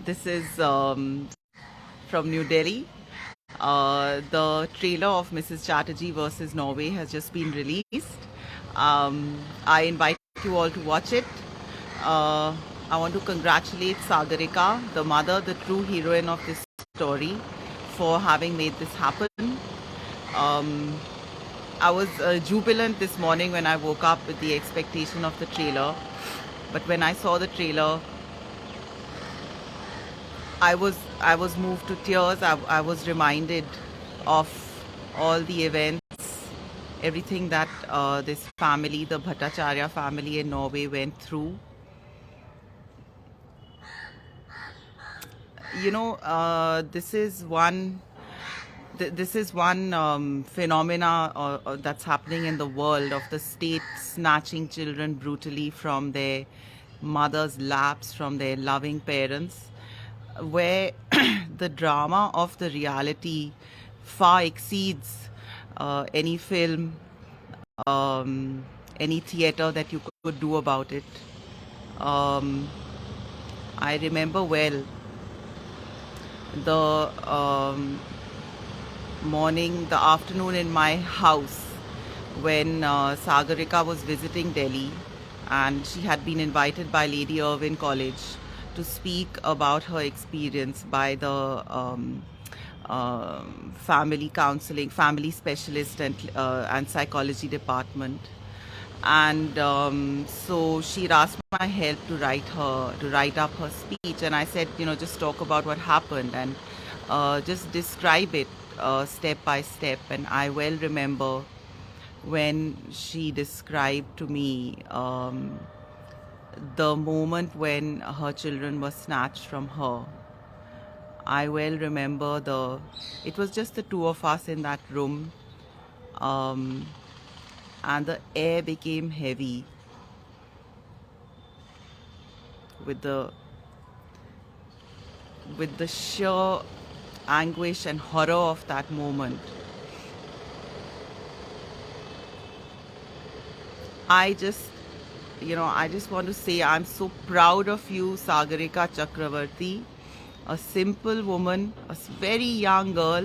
This is from New Delhi. The trailer of Mrs Chatterjee versus Norway has just been released. I invite you all to watch it. Uh, I want to congratulate Sagarika, the mother, the true heroine of this story, for having made this happen. Um, I was jubilant this morning when I woke up with the expectation of the trailer. But when I saw the trailer, I was moved to tears. I was reminded of all the events, everything that this family, the Bhattacharya family in Norway, went through. This is one. This is one phenomena that's happening in the world of the state snatching children brutally from their mothers' laps, from their loving parents, where the drama of the reality far exceeds any film, any theater that you could do about it. I remember well the the afternoon in my house when Sagarika was visiting Delhi, and she had been invited by Lady Irwin College to speak about her experience by the family counseling, family specialist, and psychology department. And so she'd asked my help to write up her speech, and I said, just talk about what happened and just describe it step by step. And I well remember when she described to me the moment when her children were snatched from her. I well remember it was just the two of us in that room, and the air became heavy with the sheer anguish and horror of that moment. I just want to say I'm so proud of you, Sagarika Chakravarti, a simple woman, a very young girl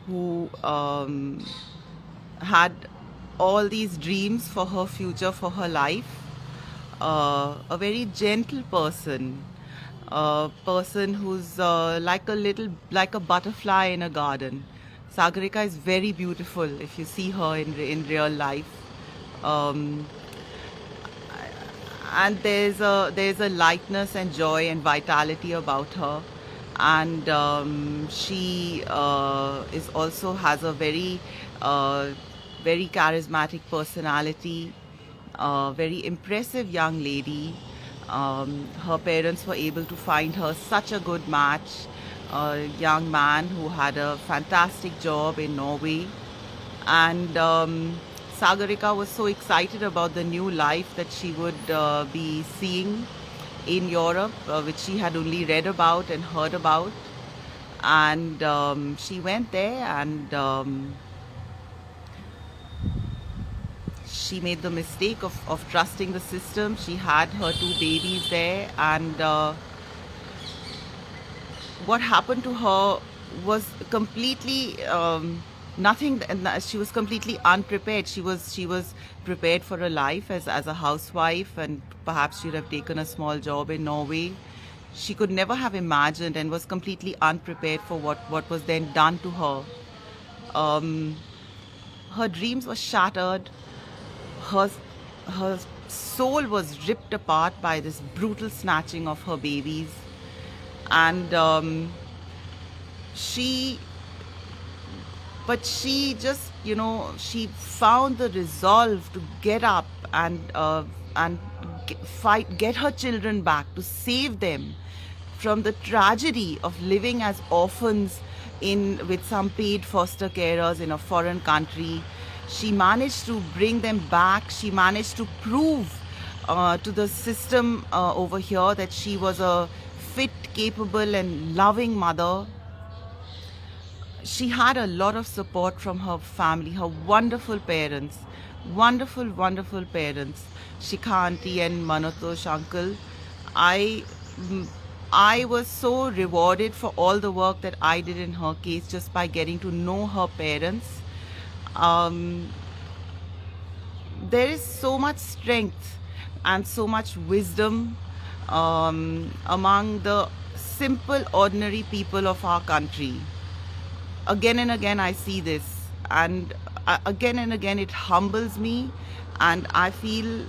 who had all these dreams for her future, for her life. A very gentle person, a person who's like a butterfly in a garden. Sagarika is very beautiful if you see her in real life. And there's a lightness and joy and vitality about her, and she is also has a very charismatic personality, very impressive young lady. Her parents were able to find her such a good match, a young man who had a fantastic job in Norway. And Sagarika was so excited about the new life that she would be seeing in Europe, which she had only read about and heard about. And she went there, and she made the mistake of trusting the system. She had her two babies there, and what happened to her was completely nothing. She was completely unprepared. She was prepared for a life as a housewife, and perhaps she'd have taken a small job in Norway. She could never have imagined, and was completely unprepared for what was then done to her. Her dreams were shattered. Her soul was ripped apart by this brutal snatching of her babies, and she she just she found the resolve to get up and get her children back, to save them from the tragedy of living as orphans with some paid foster carers in a foreign country. She managed to bring them back. She managed to prove to the system over here that she was a fit, capable, and loving mother. She had a lot of support from her family, her wonderful parents, wonderful parents, Shikha auntie and Manotosh uncle. I I was so rewarded for all the work that I did in her case just by getting to know her parents. Um, there is so much strength and so much wisdom among the simple, ordinary people of our country. Again and again, I see this, and again and again, it humbles me, and I feel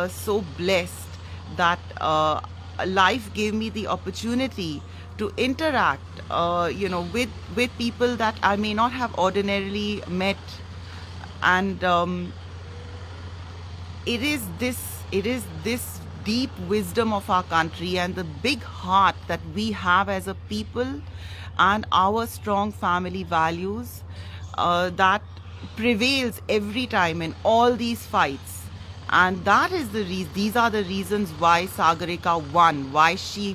so blessed that life gave me the opportunity to interact, with people that I may not have ordinarily met, and it is this deep wisdom of our country and the big heart that we have as a people and our strong family values that prevails every time in all these fights. And that is these are the reasons why Sagarika won,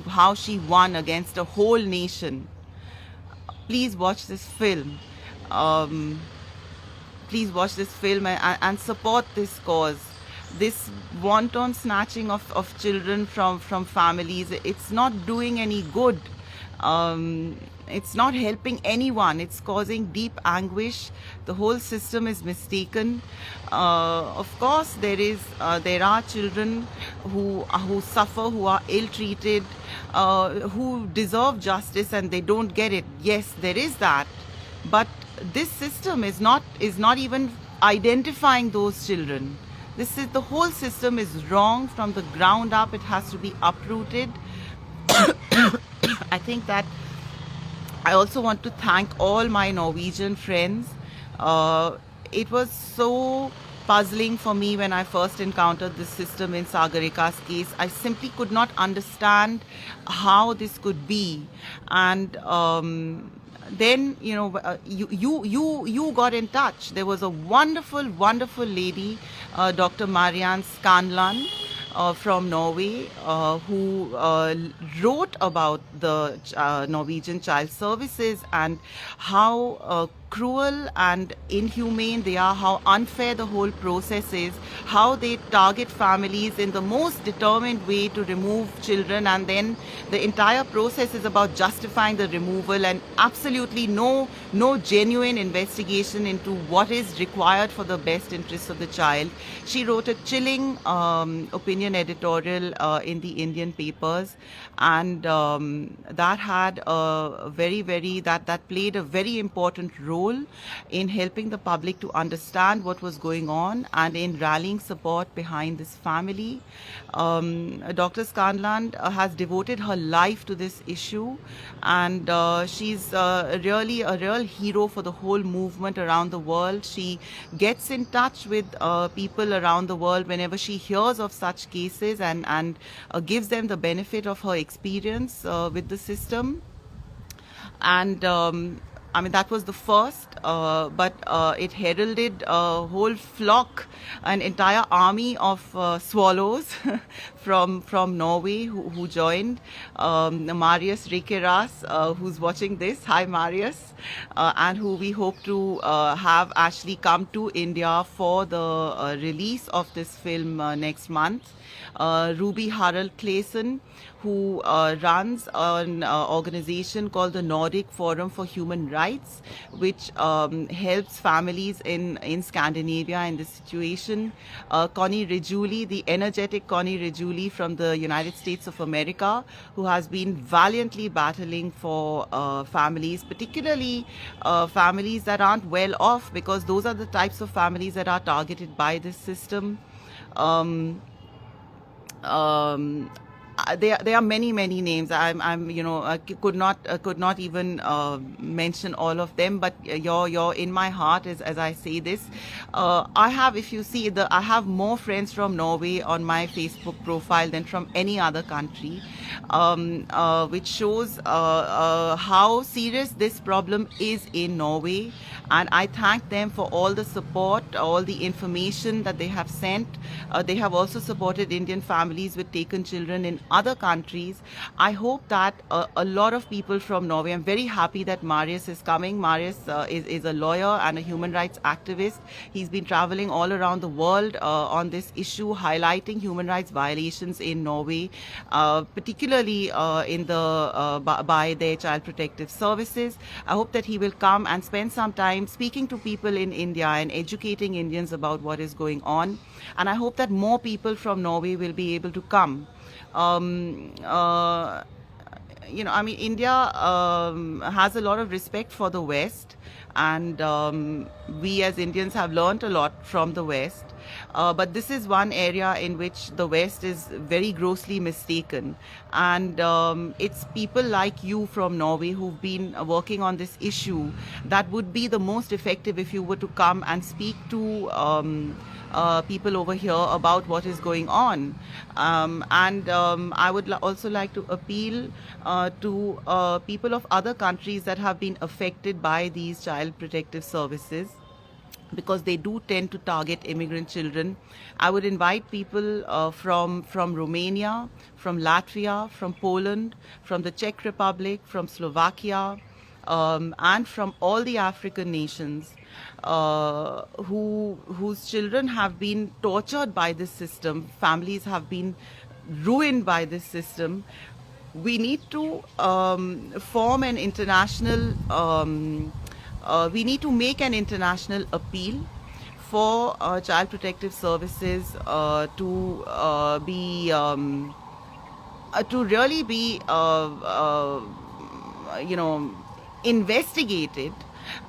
how she won against a whole nation. Please watch this film. Um, Please watch this film and support this cause. This wanton snatching of children from families, it's not doing any good. It's not helping anyone. It's causing deep anguish. The whole system is mistaken. Of course, there are children who suffer, who are ill-treated, who deserve justice and they don't get it. Yes, there is that, but this system is not even identifying those children. The whole system is wrong from the ground up. It has to be uprooted. I think that I also want to thank all my Norwegian friends. It was so puzzling for me when I first encountered this system in Sagarika's case. I simply could not understand how this could be, and then you got in touch. There was a wonderful lady, Dr. Marianne Scanlan, from Norway, who wrote about the Norwegian Child Services and how cruel and inhumane they are, how unfair the whole process is, how they target families in the most determined way to remove children, and then the entire process is about justifying the removal and absolutely no genuine investigation into what is required for the best interests of the child. She wrote a chilling opinion editorial in the Indian papers, and that had a that played a very important role in helping the public to understand what was going on and in rallying support behind this family. Dr. Scanlan has devoted her life to this issue, and she's really a real hero for the whole movement around the world. She gets in touch with people around the world whenever she hears of such cases, and gives them the benefit of her experience with the system. And I mean, that was the first, but it heralded a whole flock, an entire army of swallows from Norway who joined. Marius Rekeras, who's watching this, hi Marius, and who we hope to have actually come to India for the release of this film next month. Ruby Harald Clayson, who runs an organization called the Nordic Forum for Human Rights, which helps families in Scandinavia in this situation. Connie Rejuli, the energetic Connie Rejuli from the United States of America, who has been valiantly battling for families, particularly families that aren't well off, because those are the types of families that are targeted by this system. There are many names. I could not even mention all of them, but you're in my heart as I say this. I have, if you see, I have more friends from Norway on my Facebook profile than from any other country, which shows how serious this problem is in Norway. And I thank them for all the support, all the information that they have sent. They have also supported Indian families with taken children in other countries. I hope that a lot of people from Norway, I'm very happy that Marius is coming. Marius is a lawyer and a human rights activist. He's been traveling all around the world on this issue, highlighting human rights violations in Norway, particularly by their child protective services. I hope that he will come and spend some time speaking to people in India and educating Indians about what is going on. And I hope that more people from Norway will be able to come. Um, uh, I mean, India has a lot of respect for the West, and we as Indians have learnt a lot from the West. But this is one area in which the West is very grossly mistaken. And it's people like you from Norway who've been working on this issue that would be the most effective if you were to come and speak to people over here about what is going on. I would also like to appeal to people of other countries that have been affected by these child protective services, because they do tend to target immigrant children. I would invite people from Romania, from Latvia, from Poland, from the Czech Republic, from Slovakia, and from all the African nations whose children have been tortured by this system, families have been ruined by this system. We need to form an international we need to make an international appeal for child protective services to really be investigated,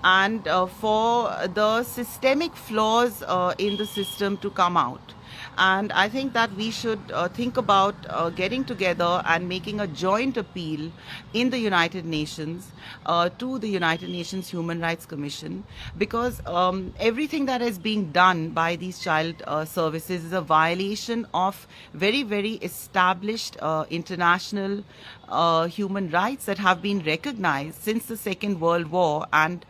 and for the systemic flaws in the system to come out. And I think that we should think about getting together and making a joint appeal in the United Nations to the United Nations Human Rights Commission, because everything that is being done by these child services is a violation of very, very established international human rights that have been recognized since the Second World War, and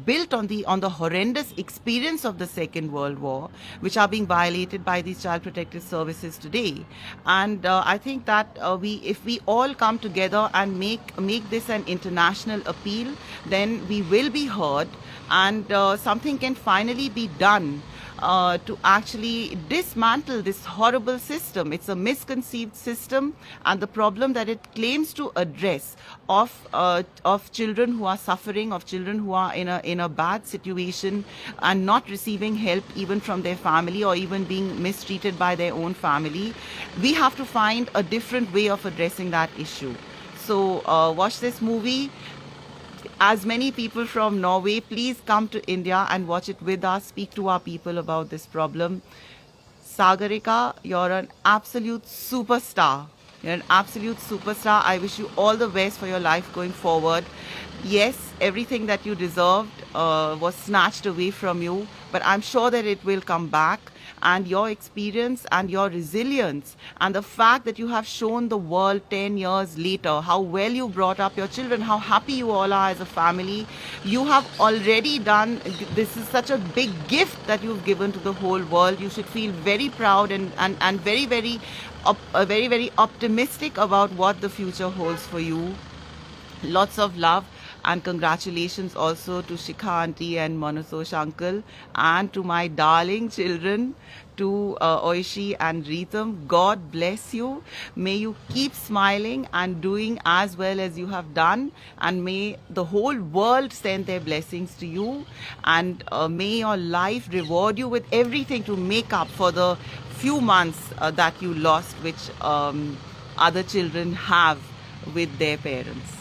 built on the horrendous experience of the Second World War, which are being violated by these child protective services today. And I think that if we all come together and make this an international appeal, then we will be heard, and something can finally be done to actually dismantle this horrible system. It's a misconceived system, and the problem that it claims to address of children who are suffering, of children who are in a bad situation and not receiving help even from their family, or even being mistreated by their own family. We have to find a different way of addressing that issue. So watch this movie. As many people from Norway, please come to India and watch it with us. Speak to our people about this problem. Sagarika, you're an absolute superstar. You're an absolute superstar. I wish you all the best for your life going forward. Yes, everything that you deserved was snatched away from you, but I'm sure that it will come back. And your experience and your resilience, and the fact that you have shown the world 10 years later how well you brought up your children, how happy you all are as a family, you have already done. This is such a big gift that you've given to the whole world. You should feel very proud and very, very, very, very optimistic about what the future holds for you. Lots of love. And congratulations also to Shikha auntie and Manasosh uncle, and to my darling children, to Oishi and Ritam. God bless you. May you keep smiling and doing as well as you have done, and may the whole world send their blessings to you, and may your life reward you with everything to make up for the few months that you lost, which other children have with their parents.